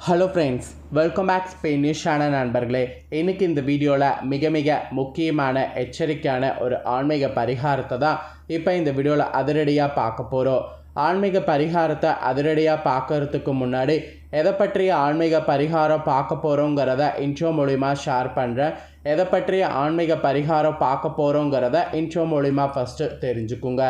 Hello friends, welcome back ஸ்பெயினிஷான நண்பர்களே. இன்றைக்கி இந்த வீடியோவில் மிக முக்கியமான எச்சரிக்கையான ஒரு ஆன்மீக பரிகாரத்தை தான் இப்போ இந்த வீடியோவில் அதிரடியாக பார்க்க போகிறோம். ஆன்மீக பரிகாரத்தை அதிரடியாக பார்க்கறதுக்கு முன்னாடி எதை பற்றிய ஆன்மீக பரிகாரம் பார்க்க போகிறோங்கிறத இன்ட்ரோ மூலிமா ஷேர் பண்ணுறேன். எதை பற்றிய ஆன்மீக பரிகாரம் பார்க்க போகிறோங்கிறத இன்ட்ரோ மூலிமா ஃபஸ்ட்டு தெரிஞ்சுக்குங்க.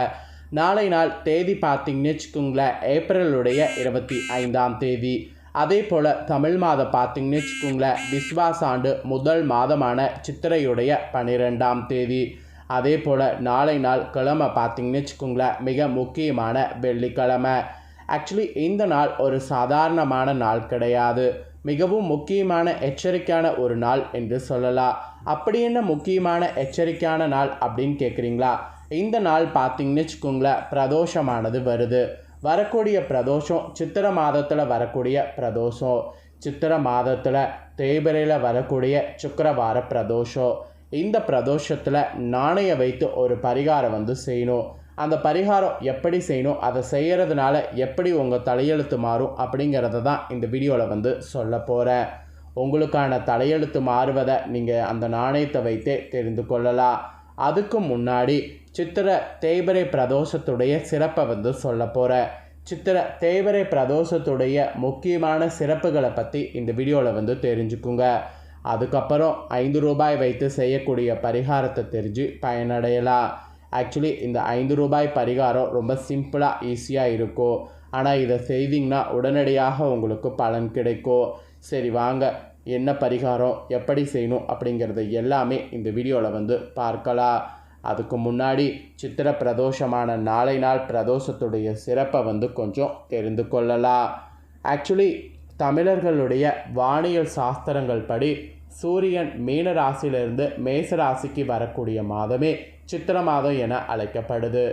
நாளை நாள் தேதி பார்த்திங்கன்னு வச்சுக்கோங்களேன், ஏப்ரலுடைய 25ஆம் தேதி. அதே போல் தமிழ் மாதம் பார்த்திங்கன்னு வச்சுக்கோங்களேன், விஸ்வாச ஆண்டு முதல் மாதமான சித்திரையுடைய 12ஆம் தேதி. அதே போல் நாளை நாள் கிழமை பார்த்திங்கன்னு வச்சுக்கோங்களேன், மிக முக்கியமான வெள்ளிக்கிழமை. ஆக்சுவலி இந்த நாள் ஒரு சாதாரணமான நாள் கிடையாது, மிகவும் முக்கியமான எச்சரிக்கையான ஒரு நாள் என்று சொல்லலாம். அப்படி என்ன முக்கியமான எச்சரிக்கையான நாள் அப்படின்னு கேட்குறீங்களா? இந்த நாள் பார்த்திங்கன்னு வச்சுக்கோங்களேன், பிரதோஷமானது வருது. வரக்கூடிய பிரதோஷம் சித்திரை மாதத்தில் வரக்கூடிய பிரதோஷம். சித்திரை மாதத்தில் தேய்பிரையில் வரக்கூடிய சுக்கிரவார பிரதோஷம். இந்த பிரதோஷத்தில் நாணயம் வைத்து ஒரு பரிகாரம் செய்யணும். அந்த பரிகாரம் எப்படி செய்யணும், அதை செய்கிறதுனால எப்படி உங்கள் தலையெழுத்து மாறும் அப்படிங்கிறத தான் இந்த வீடியோவில் சொல்ல போகிறேன். உங்களுக்கான தலையெழுத்து மாறுவதை நீங்கள் அந்த நாணயத்தை வைத்தே தெரிந்து கொள்ளலாம். அதுக்கு முன்னாடி சித்திரை தேய்பிரை பிரதோஷத்துடைய சிறப்பை சொல்ல போகிறேன். சித்திரை தேய்பிரை பிரதோஷத்துடைய முக்கியமான சிறப்புகளை பற்றி இந்த வீடியோவில் தெரிஞ்சுக்குங்க. அதுக்கப்புறம் 5 ரூபாய் வைத்து செய்யக்கூடிய பரிகாரத்தை தெரிஞ்சு பயனடையலாம். ஆக்சுவலி இந்த 5 ரூபாய் பரிகாரம் ரொம்ப சிம்பிளாக ஈஸியாக இருக்கும். ஆனால் இதை செய்திங்கன்னா உடனடியாக உங்களுக்கு பலன் கிடைக்கும். சரி வாங்க, என்ன பரிகாரம் எப்படி செய்யணும் அப்படிங்கிறது எல்லாமே இந்த வீடியோவில் பார்க்கலாம். அதுக்கு முன்னாடி சித்திரை பிரதோஷமான நாளை நாள் பிரதோஷத்துடைய சிறப்பை கொஞ்சம் தெரிந்து கொள்ளலாம். ஆக்சுவலி தமிழர்களுடைய வானியல் சாஸ்திரங்கள் படி சூரியன் மீன ராசியிலிருந்து மேச ராசிக்கு வரக்கூடிய மாதமே சித்திரை மாதம் என அழைக்கப்படுது.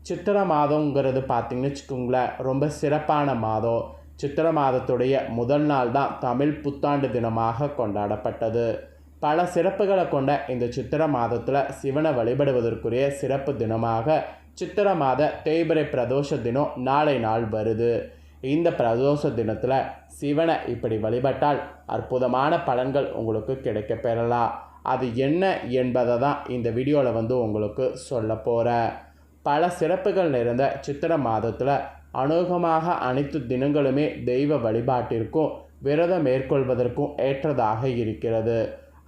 சித்திரை மாதங்கிறது பார்த்திங்கன்னு வச்சுக்கோங்களேன், ரொம்ப சிறப்பான மாதம். சித்திரை மாதத்துடைய முதல் நாள் தான் தமிழ் புத்தாண்டு தினமாக கொண்டாடப்பட்டது. பல சிறப்புகளை கொண்ட இந்த சித்திரை மாதத்தில் சிவனை வழிபடுவதற்குரிய சிறப்பு தினமாக சித்திரை மாத தேய்பிரை பிரதோஷ தினம் நாளை நாள் வருது. இந்த பிரதோஷ தினத்தில் சிவனை இப்படி வழிபட்டால் அற்புதமான பலன்கள் உங்களுக்கு கிடைக்க பெறலாம். அது என்ன என்பதை தான் இந்த வீடியோவில் உங்களுக்கு சொல்ல போகிறேன். பல சிறப்புகள் நிறைந்த சித்திரை மாதத்தில் அநேகமாக அனைத்து தினங்களுமே தெய்வ வழிபாட்டிற்கும் விரதம் மேற்கொள்வதற்கும் ஏற்றதாக இருக்கிறது.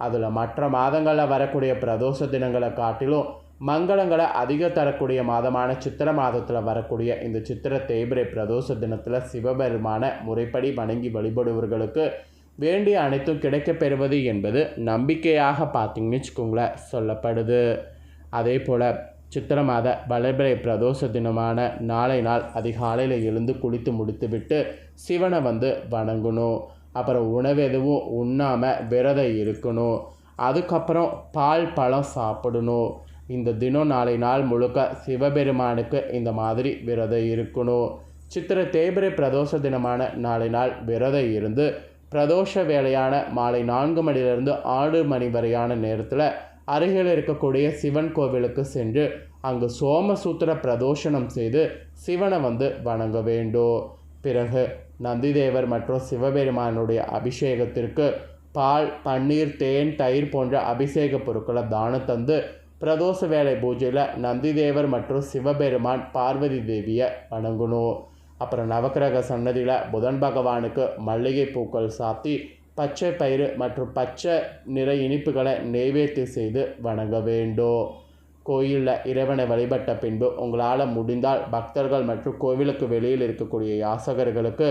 அதில் மற்ற மாதங்களில் வரக்கூடிய பிரதோஷ தினங்களை காட்டிலும் மங்களங்களை அதிக தரக்கூடிய மாதமான சித்திரை மாதத்தில் வரக்கூடிய இந்த சித்திரை தேய்பிரை பிரதோஷ தினத்தில் சிவபெருமான முறைப்படி வணங்கி வழிபடுவர்களுக்கு வேண்டிய அனைத்தும் கிடைக்கப்பெறுவது என்பது நம்பிக்கையாக பார்த்திங்கன்னு வச்சுக்கோங்களேன் சொல்லப்படுது. அதே போல் சித்திரை மாத வளர்பிறை பிரதோஷ தினமான நாளை நாள் அதிகாலையில் எழுந்து குளித்து முடித்துவிட்டு சிவனை வணங்கணும். அப்புறம் உணவு எதுவும் உண்ணாமல் விரதம் இருக்கணும். அதுக்கப்புறம் பால் பழம் சாப்பிடணும். இந்த தினம் நாளை நாள் முழுக்க சிவபெருமானுக்கு இந்த மாதிரி விரதம் இருக்கணும். சித்திரை தேய்பிரை பிரதோஷ தினமான நாளை நாள் விரதம் இருந்து பிரதோஷ வேளையான மாலை 4 மணிலிருந்து 6 மணி வரையான நேரத்தில் அருகில் இருக்கக்கூடிய சிவன் கோவிலுக்கு சென்று அங்கு சோமசூத்திர பிரதோஷனம் செய்து சிவனை வணங்க வேண்டும். பிறகு நந்திதேவர் மற்றும் சிவபெருமானுடைய அபிஷேகத்திற்கு பால், பன்னீர், தேன், தயிர் போன்ற அபிஷேக பொருட்களை தானம் தந்து பிரதோஷ வேலை பூஜையில் நந்திதேவர் மற்றும் சிவபெருமான் பார்வதி தேவியை வணங்கணும். அப்புறம் நவக்கிரக சன்னதியில் புதன் பகவானுக்கு மல்லிகை பூக்கள் சாத்தி பச்சை பயிறு மற்றும் பச்சை நிற இனிப்புகளை நெய்வேத்தியம் செய்து வணங்க வேண்டும். கோயிலில் இறைவனை வழிபட்ட பின்பு உங்களால் முடிந்தால் பக்தர்கள் மற்றும் கோவிலுக்கு வெளியில் இருக்கக்கூடிய யாசகர்களுக்கு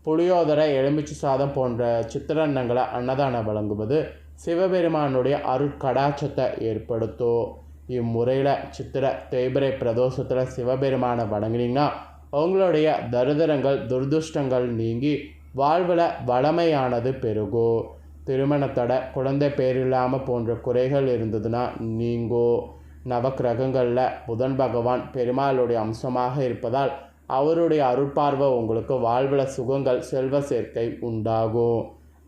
புளியோதரை, எலுமிச்சை சாதம் போன்ற சித்திரன்னங்களை அன்னதானம் வழங்குவது சிவபெருமானுடைய அருட்கடாட்சத்தை ஏற்படுத்தும். இம்முறையில் சித்திரை தேய்பிரை பிரதோஷத்தில் சிவபெருமானை வணங்கினீங்கன்னா உங்களுடைய தரித்திரங்கள் துர்துஷ்டங்கள் நீங்கி வாழ்வில் வளமையானது பெருகும். திருமணத்தடை, குழந்தை பேரில்லாமல் போன்ற குறைகள் இருந்ததுன்னா நீங்கும். நவக்கிரகங்களில் புதன் பகவான் பெருமாளுடைய அம்சமாக இருப்பதால் அவருடைய அருட்பார்வை உங்களுக்கு வாழ்வில் சுகங்கள், செல்வ சேர்க்கை உண்டாகும்.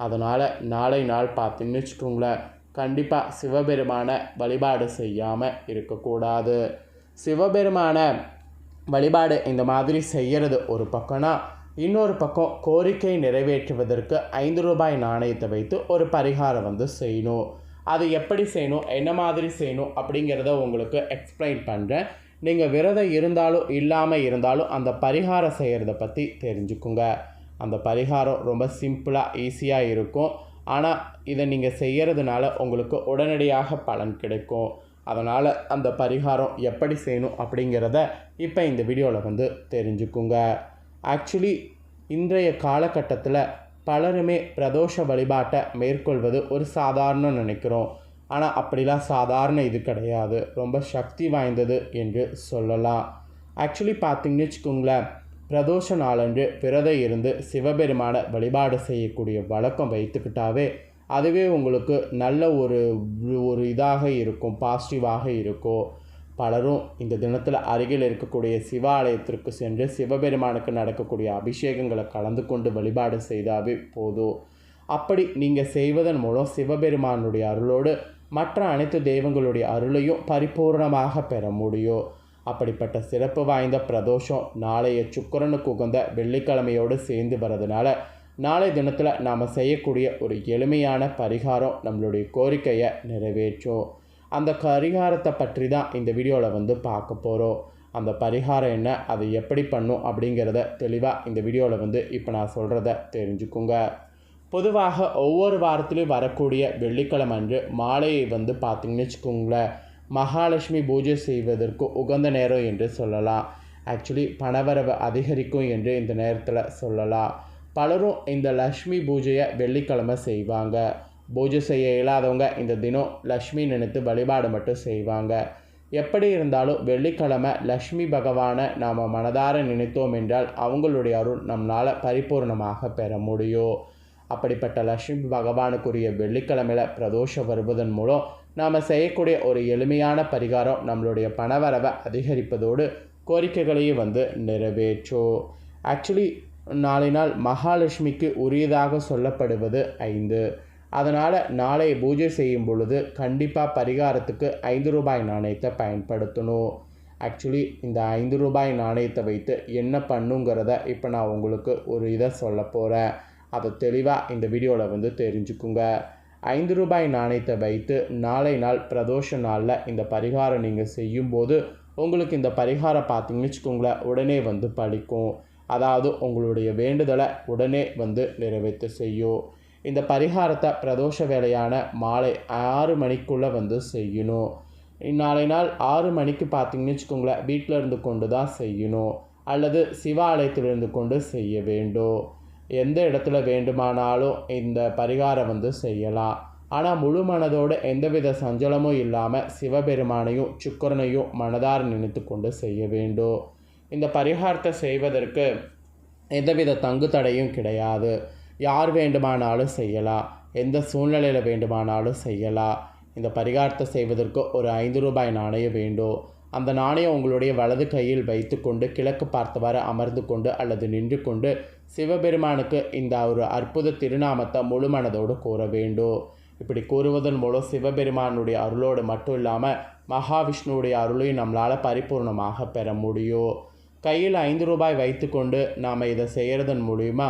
அதனால் நாளை நாள் பார்த்திங்கன்னு வச்சுக்கோங்களேன், கண்டிப்பாக சிவபெருமான வழிபாடு செய்யாமல் இருக்கக்கூடாது. சிவபெருமான வழிபாடு இந்த மாதிரி செய்கிறது ஒரு பக்கம்னா, இன்னொரு பக்கம் கோரிக்கை நிறைவேற்றுவதற்கு 5 ரூபாய் நாணயத்தை வைத்து ஒரு பரிகாரம் வந்து செய்யணும். அது எப்படி செய்யணும், என்ன மாதிரி செய்யணும் அப்படிங்கிறத உங்களுக்கு எக்ஸ்பிளைன் பண்ணுறேன். நீங்கள் விரதம் இருந்தாலும் இல்லாமல் இருந்தாலும் அந்த பரிகாரம் செய்கிறத பற்றி தெரிஞ்சுக்குங்க. அந்த பரிகாரம் ரொம்ப சிம்பிளாக ஈஸியாக இருக்கும். ஆனால் இதை நீங்கள் செய்கிறதுனால உங்களுக்கு உடனடியாக பலன் கிடைக்கும். அதனால் அந்த பரிகாரம் எப்படி செய்யணும் அப்படிங்கிறத இப்போ இந்த வீடியோவில் வந்து தெரிஞ்சுக்குங்க. ஆக்சுவலி இன்றைய காலகட்டத்தில் பலருமே பிரதோஷ வழிபாட்டை மேற்கொள்வது ஒரு சாதாரண நினைக்கிறோம். ஆனால் அப்படிலாம் சாதாரண இது கிடையாது, ரொம்ப சக்தி வாய்ந்தது என்று சொல்லலாம். ஆக்சுவலி பார்த்திங்கன்னு வச்சுக்கோங்களேன், பிரதோஷ நாளன்று விரதம் இருந்து சிவபெருமானை வழிபாடு செய்யக்கூடிய வழக்கம் வைத்துக்கிட்டாவே அதுவே உங்களுக்கு நல்ல ஒரு இதாக இருக்கும், பாசிட்டிவாக இருக்கும். பலரும் இந்த தினத்தில் அருகில் இருக்கக்கூடிய சிவாலயத்திற்கு சென்று சிவபெருமானுக்கு நடக்கக்கூடிய அபிஷேகங்களை கலந்து கொண்டு வழிபாடு செய்தாவே போதும். அப்படி நீங்கள் செய்வதன் மூலம் சிவபெருமானுடைய அருளோடு மற்ற அனைத்து தெய்வங்களுடைய அருளையும் பரிபூர்ணமாக பெற முடியும். அப்படிப்பட்ட சிறப்பு வாய்ந்த பிரதோஷம் நாளைய சுக்கிரனுக்கு உகந்த வெள்ளிக்கிழமையோடு சேர்ந்து வரதுனால நாளை தினத்தில் நாம் செய்யக்கூடிய ஒரு எளிமையான பரிகாரம் நம்மளுடைய கோரிக்கையை நிறைவேற்றும். அந்த பரிகாரத்தை பற்றி தான் இந்த வீடியோவில் வந்து பார்க்க போகிறோம். அந்த பரிகாரம் என்ன, அதை எப்படி பண்ணும் அப்படிங்கிறத தெளிவாக இந்த வீடியோவில் வந்து இப்போ நான் சொல்கிறத தெரிஞ்சுக்குங்க. பொதுவாக ஒவ்வொரு வாரத்திலையும் வரக்கூடிய வெள்ளிக்கிழமை அன்று மாலையை வந்து பார்த்திங்கன்னு வச்சுக்கோங்களேன், மகாலட்சுமி பூஜை செய்வதற்கு உகந்த நேரம் என்று சொல்லலாம். ஆக்சுவலி பணவரவு அதிகரிக்கும் என்று இந்த நேரத்தில் சொல்லலாம். பலரும் இந்த லக்ஷ்மி பூஜையை வெள்ளிக்கிழமை செய்வாங்க. பூஜை செய்ய இயலாதவங்க இந்த தினம் லக்ஷ்மி நினைத்து வழிபாடு மட்டும் செய்வாங்க. எப்படி இருந்தாலும் வெள்ளிக்கிழமை லக்ஷ்மி பகவானை நாம் மனதார நினைத்தோம் என்றால் அவங்களுடைய அருள் நம்மளால் பரிபூர்ணமாக பெற முடியும். அப்படிப்பட்ட லக்ஷ்மி பகவானுக்குரிய வெள்ளிக்கிழமையில் பிரதோஷம் வருவதன் மூலம் நாம் செய்யக்கூடிய ஒரு எளிமையான பரிகாரம் நம்மளுடைய பணவரவை அதிகரிப்பதோடு கோரிக்கைகளையும் வந்து நிறைவேற்றும். ஆக்சுவலி நாளை நாள் மகாலட்சுமிக்கு உரியதாக சொல்லப்படுவது 5. அதனால் நாளை பூஜை செய்யும் பொழுது கண்டிப்பாக பரிகாரத்துக்கு 5 ரூபாய் நாணயத்தை பயன்படுத்தணும். ஆக்சுவலி இந்த 5 ரூபாய் நாணயத்தை வைத்து என்ன பண்ணுங்கிறத இப்போ நான் உங்களுக்கு ஒரு இதை சொல்ல போகிறேன். அதை தெளிவாக இந்த வீடியோவில் வந்து தெரிஞ்சுக்குங்க. 5 ரூபாய் நாணயத்தை வைத்து நாளை நாள் பிரதோஷ நாளில் இந்த பரிகாரம் நீங்கள் செய்யும்போது உங்களுக்கு இந்த பரிகாரம் பார்த்திங்கன்னு வச்சுக்கோங்களேன் உடனே வந்து பலிக்கும். அதாவது உங்களுடைய வேண்டுதலை உடனே வந்து நிறைவேற்ற செய்யும். இந்த பரிகாரத்தை பிரதோஷ வேளையான மாலை 6 மணிக்குள்ளே வந்து செய்யணும். நாளை நாள் 6 மணிக்கு பார்த்திங்கன்னு வச்சுக்கோங்களேன் வீட்டில் இருந்து கொண்டு தான் செய்யணும் அல்லது சிவாலயத்திலிருந்து கொண்டு செய்ய வேண்டும். எந்த இடத்துல வேண்டுமானாலும் இந்த பரிகாரம் வந்து செய்யலாம். ஆனால் முழு மனதோடு எந்தவித சஞ்சலமும் இல்லாமல் சிவபெருமானையும் சுக்கிரனையும் மனதார நினைத்து கொண்டு செய்ய வேண்டும். இந்த பரிகாரத்தை செய்வதற்கு எந்தவித தங்கு தடையும் கிடையாது. யார் வேண்டுமானாலும் செய்யலாம், எந்த சூழ்நிலையில் வேண்டுமானாலும் செய்யலாம். இந்த பரிகாரத்தை செய்வதற்கு ஒரு 5 ரூபாய் நாணயம் வேண்டும். அந்த நாணயம் உங்களுடைய வலது கையில் வைத்து கொண்டு கிழக்கு பார்த்தவாறு அமர்ந்து கொண்டு அல்லது நின்று கொண்டு சிவபெருமானுக்கு இந்த ஒரு அற்புத திருநாமத்தை முழு மனதோடு கூற வேண்டும். இப்படி கூறுவதன் மூலம் சிவபெருமானுடைய அருளோடு மட்டும் இல்லாமல் மகாவிஷ்ணுவுடைய அருளையும் நம்மளால் பரிபூர்ணமாக பெற முடியும். கையில் 5 ரூபாய் வைத்து கொண்டு நாம் இதை செய்கிறதன் மூலிமா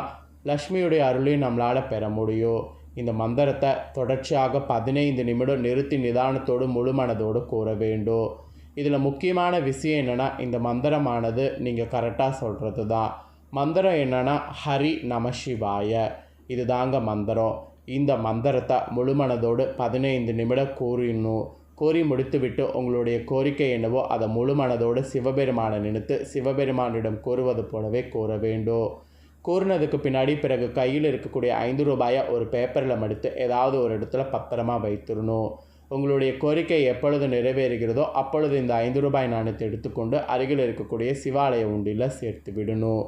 லக்ஷ்மியுடைய அருளையும் நம்மளால் பெற முடியும். இந்த மந்திரத்தை தொடர்ச்சியாக 15 நிமிடம் நிறுத்தி நிதானத்தோடு முழு மனதோடு கூற வேண்டும். இதில் முக்கியமான விஷயம் என்னென்னா, இந்த மந்திரமானது நீங்கள் கரெக்டாக சொல்கிறது தான். மந்திரம் என்னென்னா ஹரி நம சிவாய, இது தாங்க மந்திரம். இந்த மந்திரத்தை முழு மனதோடு 15 நிமிடம் கூறி முடித்துவிட்டு உங்களுடைய கோரிக்கை என்னவோ அதை முழு மனதோடு சிவபெருமானை நினைத்து சிவபெருமானிடம் கூறுவது போலவே கூற வேண்டும். கூறினதுக்கு பின்னாடி பிறகு கையில் இருக்கக்கூடிய 5 ரூபாயை ஒரு பேப்பரில் மடித்து ஏதாவது ஒரு இடத்துல பத்திரமா வைத்திடணும். உங்களுடைய கோரிக்கை எப்பொழுது நிறைவேறுகிறதோ அப்பொழுது இந்த 5 ரூபாய் நாணயத்தை எடுத்துக்கொண்டு அருகில் இருக்கக்கூடிய சிவாலய உண்டியில் சேர்த்து விடணும்.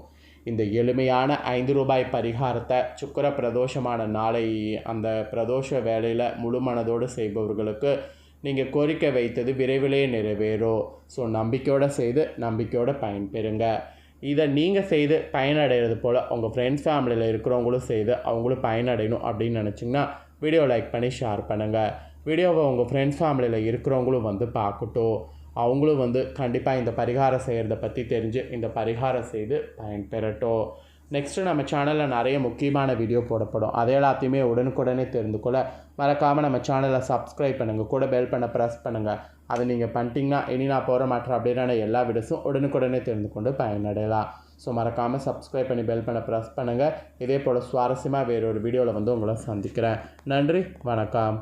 இந்த எளிமையான 5 ரூபாய் பரிகாரத்தை சுக்கிர பிரதோஷமான நாளை அந்த பிரதோஷ வேளையில் முழு மனதோடு செய்பவர்களுக்கு நீங்கள் கோரிக்கை வைத்தது விரைவிலே நிறைவேறும். ஸோ நம்பிக்கையோடு செய்து நம்பிக்கையோடு பயன்பெறுங்க. இதை நீங்கள் செய்து பயனடைகிறது போல் உங்கள் ஃப்ரெண்ட்ஸ் ஃபேமிலியில் இருக்கிறவங்களும் செய்து அவங்களும் பயனடையணும் அப்படின்னு நினச்சிங்கன்னா வீடியோ லைக் பண்ணி ஷேர் பண்ணுங்கள். வீடியோவை உங்கள் ஃப்ரெண்ட்ஸ் ஃபேமிலியில் இருக்கிறவங்களும் வந்து பார்க்கட்டும். அவங்களும் வந்து கண்டிப்பாக இந்த பரிகாரம் செய்கிறத பற்றி தெரிஞ்சு இந்த பரிகாரம் செய்து பயன்பெறட்டும். நெக்ஸ்ட்டு நம்ம சேனலில் நிறைய முக்கியமான வீடியோ போடப்படும். அதை எல்லாத்தையுமே உடனுக்குடனே தெரிந்து கொள்ள மறக்காமல் நம்ம சேனலை சப்ஸ்கிரைப் பண்ணுங்கள். கூட பெல் பண்ண ப்ரெஸ் பண்ணுங்கள். அதை நீங்கள் பண்ணிட்டீங்கன்னா இனி நான் போகிற மற்ற அப்டேட்டான எல்லா வீடியோஸும் உடனுக்குடனே தெரிந்து கொண்டு பயனடையலாம். ஸோ மறக்காமல் சப்ஸ்கிரைப் பண்ணி பெல் பண்ண ப்ரெஸ் பண்ணுங்கள். இதே போல் சுவாரஸ்யமாக வேறொரு வீடியோவில் உங்களை சந்திக்கிறேன். நன்றி, வணக்கம்.